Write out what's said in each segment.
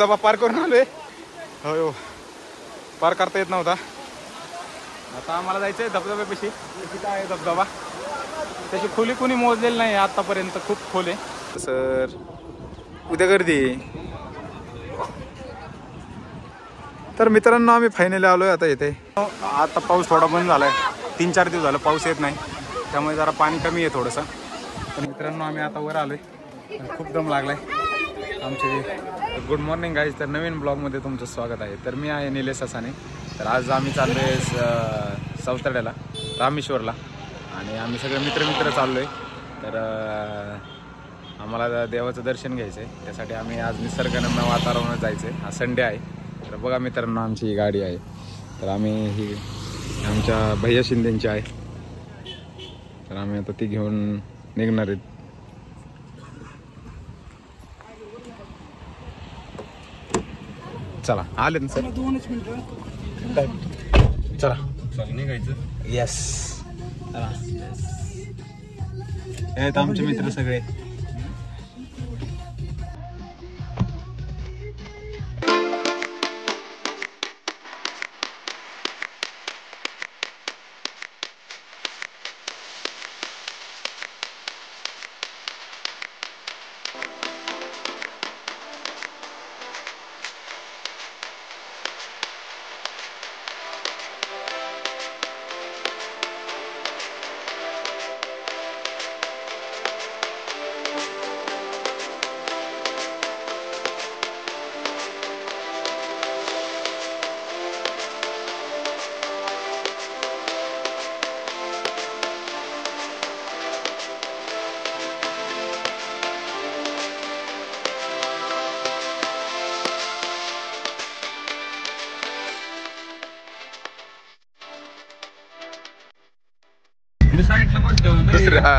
धबधबा पार करून आलोय. हो पार करता येत नव्हता. आता आम्हाला जायचं आहे धबधब्यापाशी. तिथं आहे धबधबा. त्याची खोली कोणी मोजलेली नाही आतापर्यंत. खूप खोल आहे सर. उद्या गर्दी आहे. तर मित्रांनो आम्ही फायनली आलोय आता इथे. आता पाऊस थोडा बंद झालाय. 3-4 दिवस झालं पाऊस येत नाही, त्यामुळे जरा पाणी कमी आहे थोडंसं. तर मित्रांनो आम्ही आता वर आलोय. खूप दम लागलाय आमचे. Good morning guys. तर नवीन ब्लॉगमध्ये तुमचं स्वागत आहे. तर मी आहे निलेश असाने. तर आज आम्ही चाललोय सौतड्याला, रामेश्वरला. आणि आम्ही सगळे मित्र चाललोय. तर आम्हाला देवाचं दर्शन घ्यायचं आहे. त्यासाठी आम्ही आज निसर्गरम्य वातावरणात जायचं आहे. हा संडे आहे. तर बघा मित्रांनो आमची ही गाडी आहे. तर आम्ही ही आमच्या भैया शिंदेची आहे. तर आम्ही आता ती घेऊन निघणार आहेत. चला आले ना सर. 2 मिनिटं. चला निघायचं. येस. आहेत आमचे मित्र सगळे.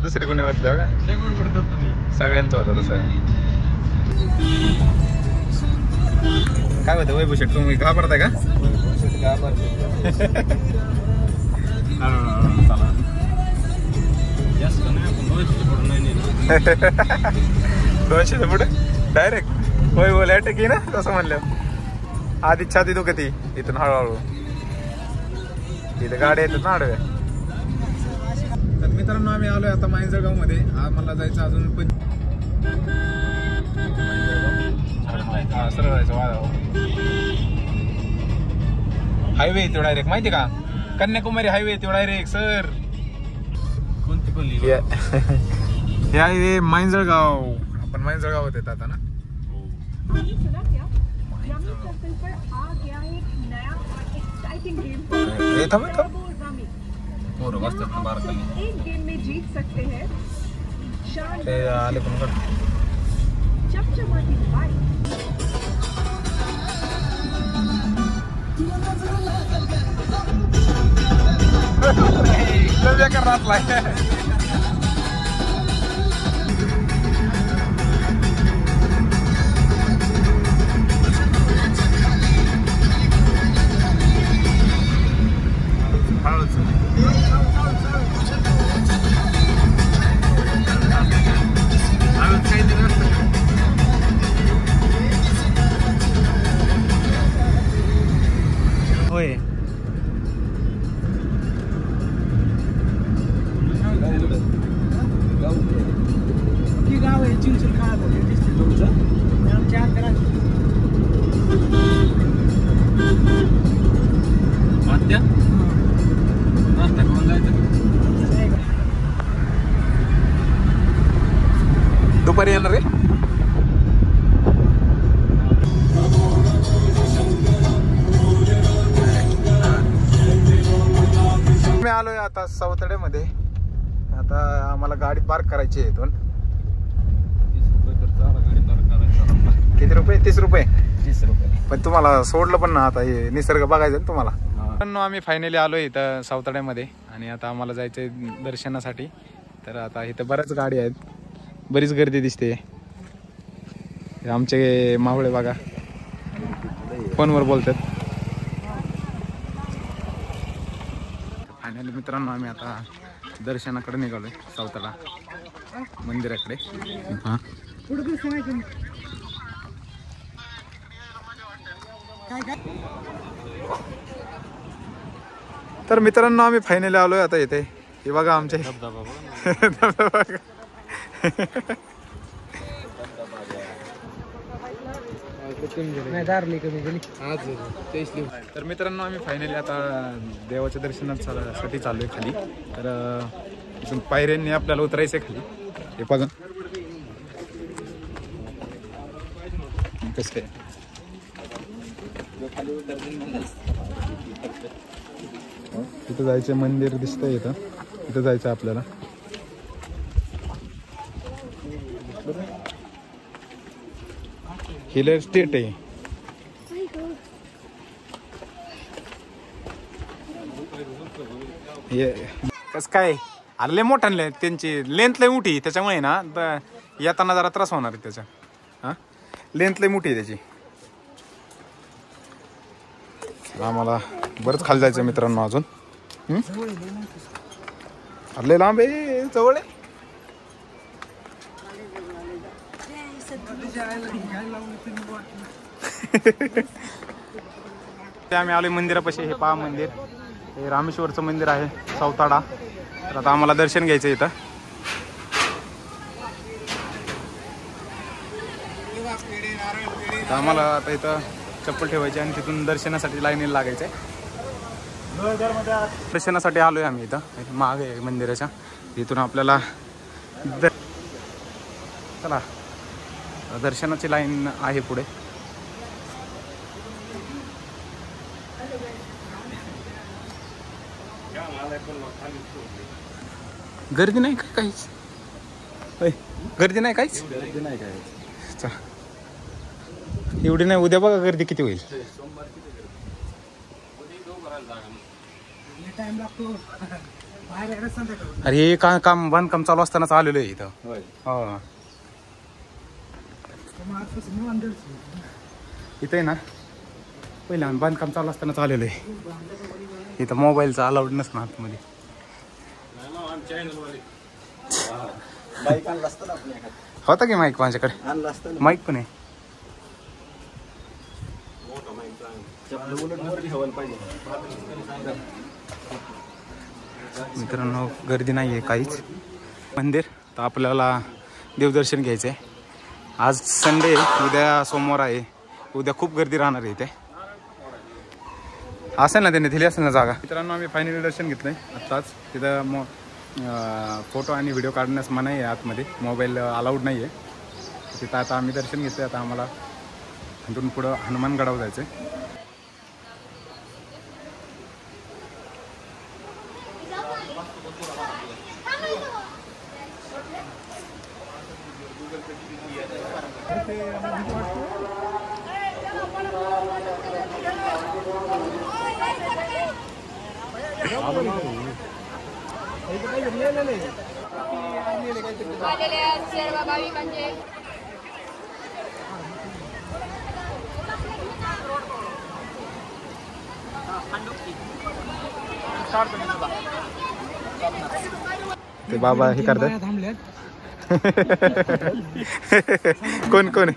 दुसरे कोणी वाटलं का सगळ्यांचं होतं तसं. काय होतं वैभव शेठ, तुम्ही घाबरताय का? दोनशे पुढे डायरेक्ट वैभवला अटॅक आहे ना तसं म्हणलं. आधी छाती दुखती इथून हळूहळू. इथं गाड्या येतात ना आडव्या. तर मित्रांनो आम्ही आलोय आता मांजरगाव मध्ये. आम्हाला जायचं अजून पण सरळ जायचं हायवे तो डायरेक्ट. माहिती का कन्याकुमारी हायवे तो डायरेक्ट सर. कोणती पण हे आहे मांजरगाव. आपण मांजरगाव होते आता ना. एक गेम में जीत सकते हैं आले पण चमचमाती बाइक. बेकार राहतलाय. होय गाव आहे चिंचण काळात दिसते तुमचं. आमच्या अंतरात नाश्ता करून जायचं. दुपारी येणार रे. मी आलोय आता सौतड्यामध्ये. आता आम्हाला गाडी पार्क करायची आहे इथून. 30 रुपये खर्च आला गाडी पार्क करायचा. किती रुपये? 30 रुपये. 30 रुपये. पण तुम्हाला सोडलं पण ना आता. हे निसर्ग बघायचं ना तुम्हाला. आम्ही फायनली आलोय इथं सौतड्यामध्ये. आणि आता आम्हाला जायचंय दर्शनासाठी. तर आता इथं बऱ्याच गाडी आहेत. बरीच गर्दी दिसते. आमचे मावळे बघा फोनवर बोलतात. फायनली मित्रांनो आम्ही आता दर्शनाकडे निघालोय सौतडा मंदिराकडे. तर मित्रांनो आम्ही फायनली आलोय आता इथे. हे बघा आमचे धबधबा. तर मित्रांनो आम्ही फायनली आता देवाच्या दर्शनासाठी चाललोय खाली. तर इथून पायऱ्यांनी आपल्याला उतरायचंय खाली. हे बघा कसं काय इथं जायचं मंदिर दिसतंय. इथं जायचं आपल्याला. हिलर स्टेट आहे. कस काय लय मोठ्याने त्यांची लेंथ लय मोठी त्याच्यामुळे ना येताना जरा त्रास होणार आहे त्याचा. हा लेंथ लय मोठी आहे त्याची. आम्हाला बरंच खाली जायचं मित्रांनो अजून. लय लांब आहे जवळ आहे. आम्ही आलोय मंदिरापाशी. हे पहा मंदिर. हे रामेश्वरचं मंदिर आहे सौताडा. तर आता आम्हाला दर्शन घ्यायचं इथं. तर आम्हाला आता इथं चप्पल ठेवायची आणि तिथून दर्शनासाठी लाईनीला लागायचं आहे. दर्शनासाठी आलोय आम्ही इथं मागे आहे मंदिराच्या. इथून आपल्याला चला दर्शनाची लाईन आहे पुढे. गर्दी नाही काय काहीच. गर्दी नाही काहीच. एवढी नाही. उद्या बघा गर्दी किती होईल. अरे हे काम बांधकाम चालू असतानाच आलेलो आहे इथं. हो इथं आहे ना पहिला बांधकाम चालू असतानाच आलेलो आहे. इथं मोबाईलचा अलाउड नसणार आतमध्ये. होता की माईक माझ्याकडे. माईक पण आहे. मित्रांनो गर्दी नाही आहे काहीच. मंदिर तर आपल्याला देवदर्शन घ्यायचं आहे. आज संडे, उद्या सोमवार आहे. उद्या खूप गर्दी राहणार आहे इथे. असेल ना त्यांनी दिली असेल ना जागा. मित्रांनो आम्ही फायनली दर्शन घेतलंय आत्ताच. तिथं फोटो आणि व्हिडिओ काढण्यास मनाई आहे आतमध्ये. मोबाईल अलाउड नाही आहे तिथं. आता आम्ही दर्शन घेतोय. आता आम्हाला इथून पुढं हनुमानगडावर जायचं आहे. ते बाबा हे करतात. कोण कोण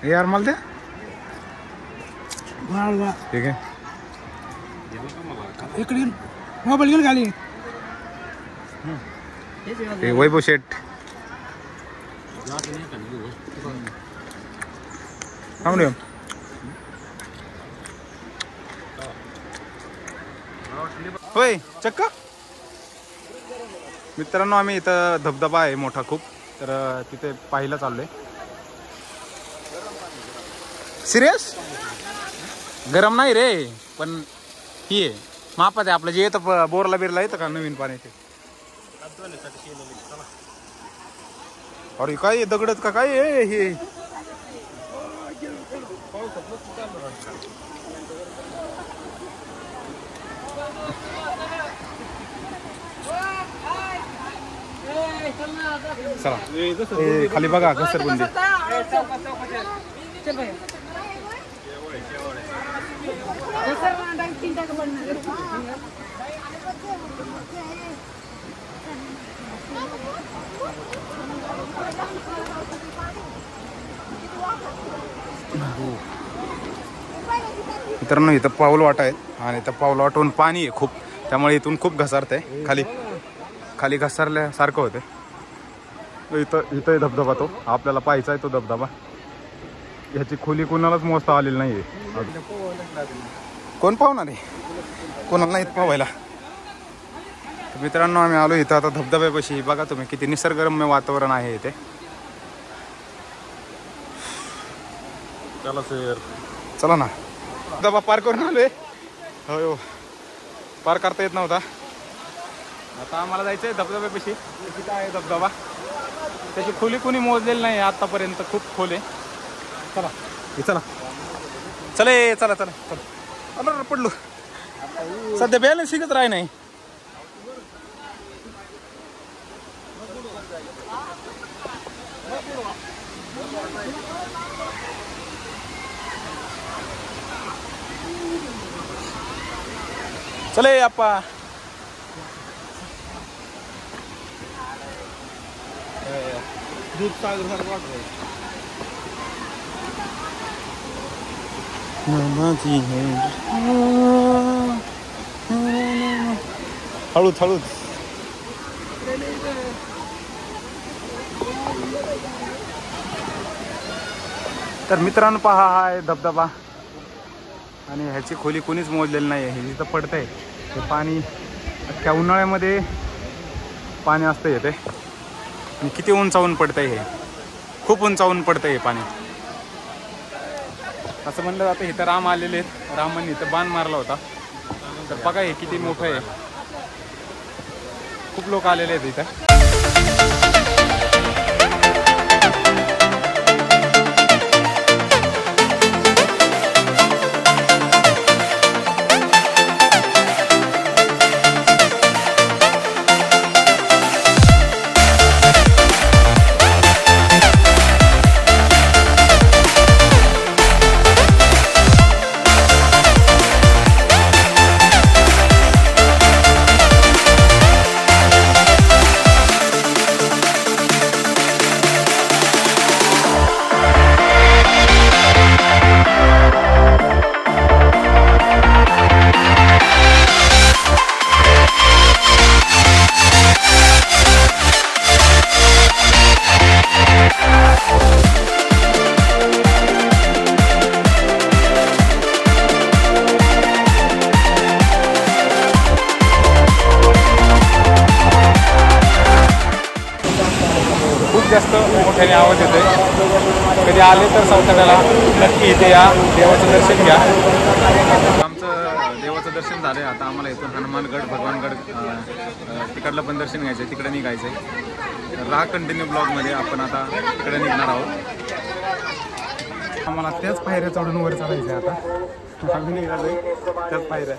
यार मला द्या. ठीक आहे. इकडे मोबाईल घेऊन खाली. वैभव शेठ थांबलो. होय चक्क. मित्रांनो आम्ही इथं धबधबा आहे मोठा खूप. तर तिथे पाहायला चाललोय. सिरियस गरम नाही रे पण ही आहे मापात आहे आपलं. जे येतं बोरला बिरला येतं का नवीन पाण्याचे. अरे काय दगडत का काय हे. चला खाली बघा घसरगुंडी. मित्रांनो इथं पाऊल वाट आहे आणि इथं पाऊल वाटून पाणी आहे खूप, त्यामुळे इथून खूप घसरते खाली, खाली घसरल्यासारखं होते. इथं इथं धबधबा तो आपल्याला पाहायचा आहे तो धबधबा. ह्याची खोली कोणालाच मोजता आलेली नाही आहे. कोण पाहणार आहे, कोणाला नाही पाहायला. मित्रांनो आम्ही आलो इथं आता धबधब्यापाशी. बघा तुम्ही किती निसर्गरम्य वातावरण आहे इथे. चला सर, चला ना. धबधबा पार करून आलोय. हो पार करता येत नव्हता. आता आम्हाला जायचं आहे धबधब्यापाशी. तिथं आहे धबधबा. त्याची खोली कोणी मोजलेली नाही आतापर्यंत. खूप खोल आहे. चला चला चले चला चला चला. अरे पडलो. सध्या बॅलन्स शिकत राही नाही. चले आप्पा. दूध सागर सारखं वाटत. हळूच हळूच. तर मित्रांनो पहा हा आहे धबधबा आणि ह्याची खोली कोणीच मोजलेली नाही आहे. हे जिथं पडतंय ते पाणी अख्ख्या उन्हाळ्यामध्ये पाणी असतं येते. आणि किती उंचावून पडतंय हे, खूप उंचावून पडतंय हे पाणी. असं म्हणलं जातं इथं राम आलेले आहेत. रामांनी इथं बाण मारला होता. तर बघा हे किती मोठं आहे. खूप लोक आलेले आहेत इथं. जास्त मोठ्याने आवाज येतोय. कधी आले तर सावताड्याला नक्की इथे या, देवाचं दर्शन घ्या. आमचं देवाचं दर्शन झालंय. आता आम्हाला इथून हनुमानगड, भगवानगड तिकडलं पण दर्शन घ्यायचं आहे. तिकडे निघायचं आहे. राहा कंटिन्यू ब्लॉगमध्ये. आपण आता तिकडे निघणार आहोत. आम्हाला त्याच पायऱ्या चढून वर चालायचं आहे. आता आम्ही निघालोय त्याच पायऱ्या.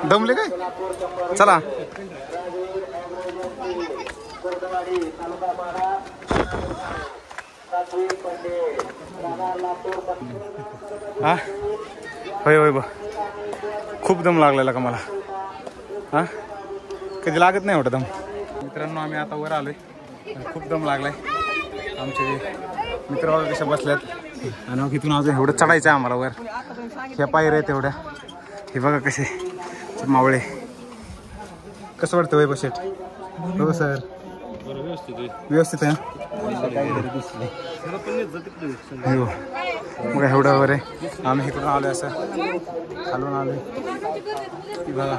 दमले काय? चला. हा होय होय बा. खूप दम लागलेला का मला. हा कधी लागत नाही एवढं दम. मित्रांनो आम्ही आता वर आलोय. खूप दम लागलाय. आमचे मित्र वगैरे कशा बसल्यात आणि मग इथून अजून एवढं चढायचं आहे आम्हाला वर. ह्या पायऱ्या आहेत एवढ्या. हे बघा कसे मावळे. कसं वाटतं वैभव शेठ? हो सर व्यवस्थित आहे. हो मग एवढं वर आहे. आम्ही इकडून आलो असं खालून आलोय. बघा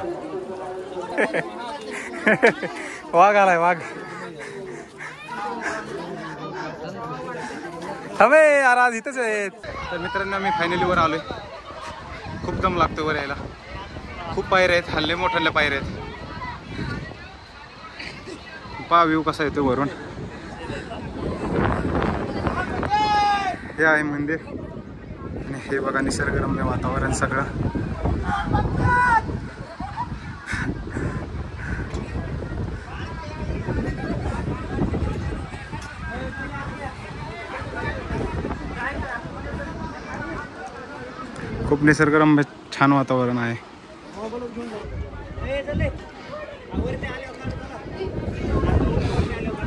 वाघ आलाय वाघ. हवे यार आज इथंच आहेत. तर मित्रांनो आम्ही फायनली वर आलोय. खूप दम लागतो वर यायला. खूप पायऱ्या आहेत. हल्ले मोठ्याल्या पायऱ्या आहेत. पहा व्ह्यू कसा येतो वरून. हे आहे मंदिर आणि हे बघा निसर्गरम्य वातावरण सगळं. खूप निसर्गरम्य छान वातावरण आहे.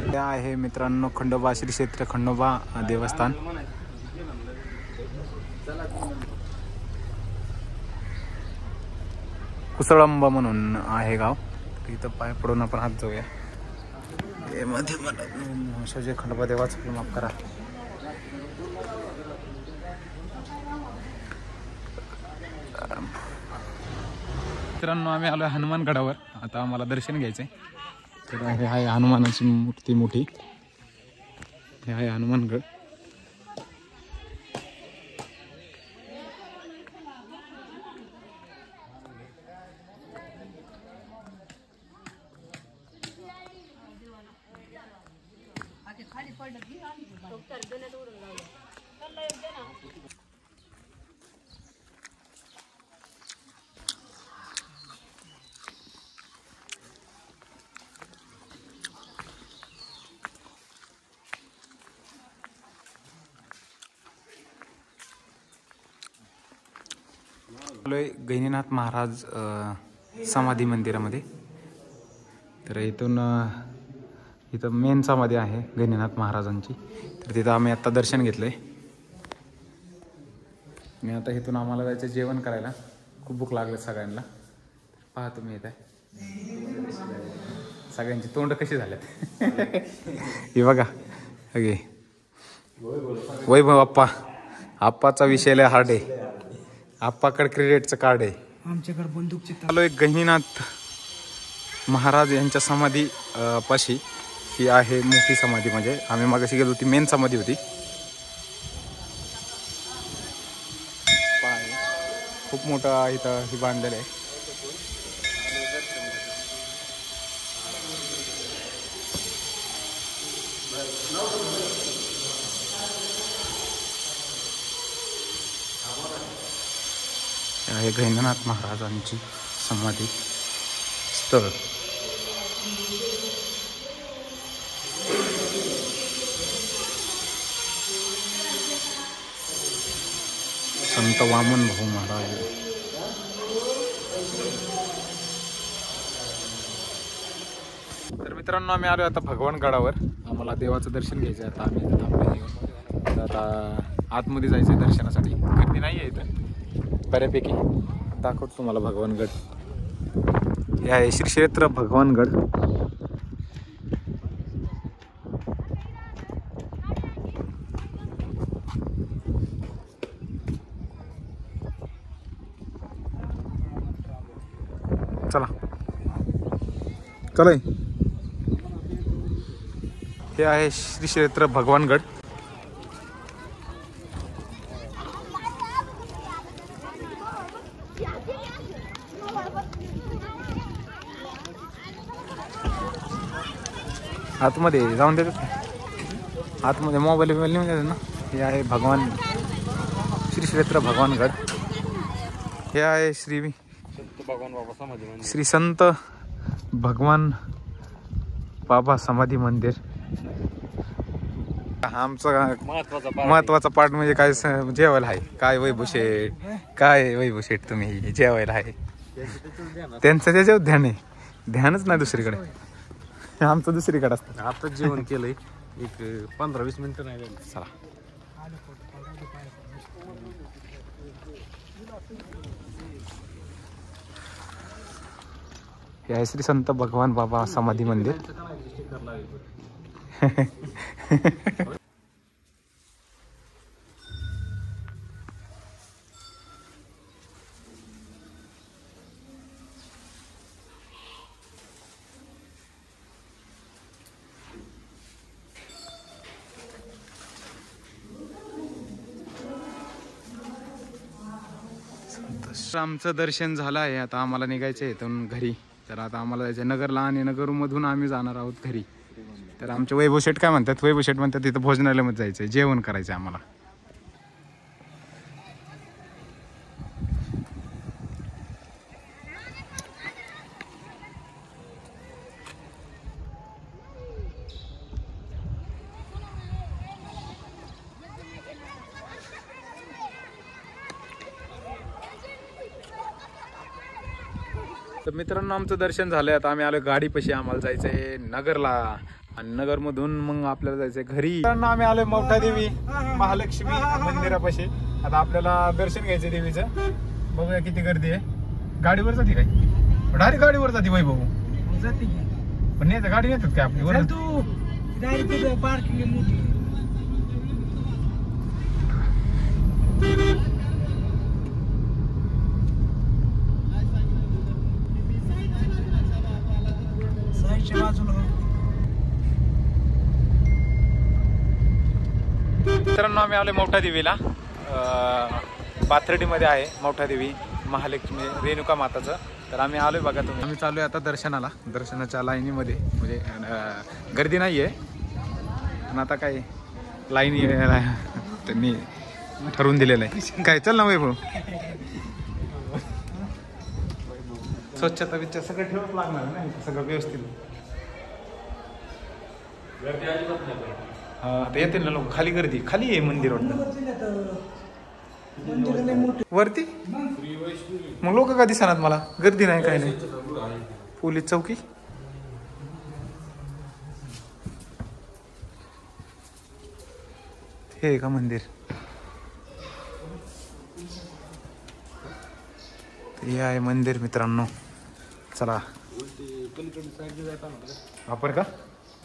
हे आहे मित्रांनो खंडोबा श्री क्षेत्र खंडोबा देवस्थान. कुसळंबा म्हणून आहे गाव. इथं पाय पडून आपण हात जाऊया. हे मध्ये मला खंडोबा देवाचं माफ करा. मित्रांनो आम्ही आलो हनुमानगडावर. आता आम्हाला दर्शन घ्यायचंय. तर हे आहे हनुमानाची मूर्ती मोठी. हे आहे हनुमानगड. गहिनीनाथ महाराज समाधी मंदिरामध्ये. तर इथून इथं मेन समाधी आहे गहिनीनाथ महाराजांची. तर तिथं आम्ही आत्ता दर्शन घेतलंय. आणि आता इथून आम्हाला जायचं जेवण करायला. खूप भूक लागले सगळ्यांना. पहा तुम्ही इथे सगळ्यांची तोंड कशी झाल्यात. हे बघा अगे वैभव आप्पा. आप्पाचा विषय लय हार्ड आहे. आप्पाकडे क्रिकेटचं कार्ड आहे. आमच्याकडे बंदूकची आलो एक गहिनीनाथ महाराज यांच्या समाधी पाशी. ही आहे मोठी समाधी. म्हणजे आम्ही मागाशी गेलो ती मेन समाधी होती. खूप मोठा इथं ही बांधलेलं आहे. आहे गहिनीनाथ महाराजांची समाधी स्थळ. संत वामन भाऊ महाराज. तर मित्रांनो आम्ही आलो आता भगवानगडावर. आम्हाला देवाचं दर्शन घ्यायचं आहे. आता आम्ही थांबलो. आता आतमध्ये जायचं आहे दर्शनासाठी. गर्दी नाही आहे इथं बऱ्यापैकी. दाखवतो तुम्हाला भगवानगड. हे आहे श्री क्षेत्र भगवानगड. चला चला. हे आहे श्री क्षेत्र भगवानगड. आतमध्ये जाऊन देतात. आतमध्ये मोबाईल नेऊन देतात ना. हे आहे भगवान श्री क्षेत्र भगवानगड. हे आहे श्री संत भगवान बाबा समाधी मंदिर. आमचा महत्वाचा पार्ट म्हणजे काय जेवायला आहे. काय वैभव शेठ. काय वैभव शेठ तुम्ही जेवायला आहे. त्यांचं त्याच्यावर ध्यान आहे. ध्यानच नाही दुसरीकडे. आमचं दुसरीकडे असतं. आता जेवण केलंय. एक 15-20 मिनिटं नाही झाली. चला. हे आहे श्री संत भगवान बाबा समाधी मंदिर. आमचं दर्शन झालं आहे. आता आम्हाला निघायचं आहे इथून घरी. तर आता आम्हाला जायचं नगरला आणि नगरमधून आम्ही जाणार आहोत घरी. तर आमचे वैभव शेठ काय म्हणतात. वैभव शेठ म्हणतात तिथं भोजनालयामध्ये जायचं आहे. जेवण करायचं आहे आम्हाला. तर मित्रांनो आमचं दर्शन झालंय. आता आम्ही आलो गाडीपाशी. आम्हाला जायचंय नगरला आणि नगरमधून मग आपल्याला जायचंय घरी. मित्रांनो आम्ही आलोय मौठा देवी महालक्ष्मी मंदिरापाशी. आता आपल्याला दर्शन घ्यायचं देवीचं. बघूया किती गर्दी आहे. गाडीवर जाते काय? डायरेक्ट गाडीवर जाते वैभव. जाते की. पण नाही गाडी नेतात काय आपली वर? तू डायरेक्ट पार्किंग मोठी. साईडच्या बाजूला. मित्रांनो आम्ही आलोय मौठा देवीला. पाथर्डीमध्ये आहे मौठा देवी महालक्ष्मी रेणुका माताचं. तर आम्ही आलोय बघा तुम्ही. आम्ही चालूय आता दर्शनाला. दर्शनाच्या लाईनीमध्ये म्हणजे गर्दी नाही आहे पण आता काय लाईनी त्यांनी ठरवून दिलेलं आहे. काय चल ना वैभव. स्वच्छता बिच्छा सगळं ठेवत लागणार नाही सगळं व्यवस्थित. हा आता येते ना लोक. खाली गर्दी खाली आहे मंदिर वरती. मग लोक का दिसणार मला? गर्दी नाही काय नाही. पोलीस चौकी. हे का मंदिर? हे आहे मंदिर मित्रांनो. चला वापर का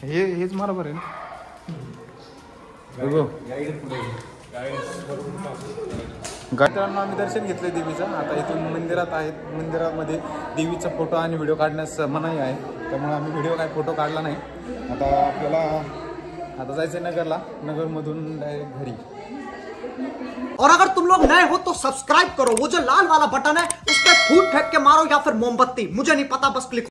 हेच बरोबर आहे ना. मित्रांनो आम्ही दर्शन घेतलंय देवीचं. आता इथून मंदिरात आहेत. मंदिरामध्ये देवीचा फोटो आणि व्हिडिओ काढण्यास मनाई आहे. त्यामुळे आम्ही व्हिडिओ काय फोटो काढला नाही. आता आपल्याला आता जायचंय नगरला. नगरमधून डायरेक्ट घरी. और अगर तुम लोग नए हो तो सब्सक्राइब करो. वो जो लाल वाला बटन है उस पर फूट फेंक के मारो या फिर मोमबत्ती, मुझे नहीं पता, बस क्लिक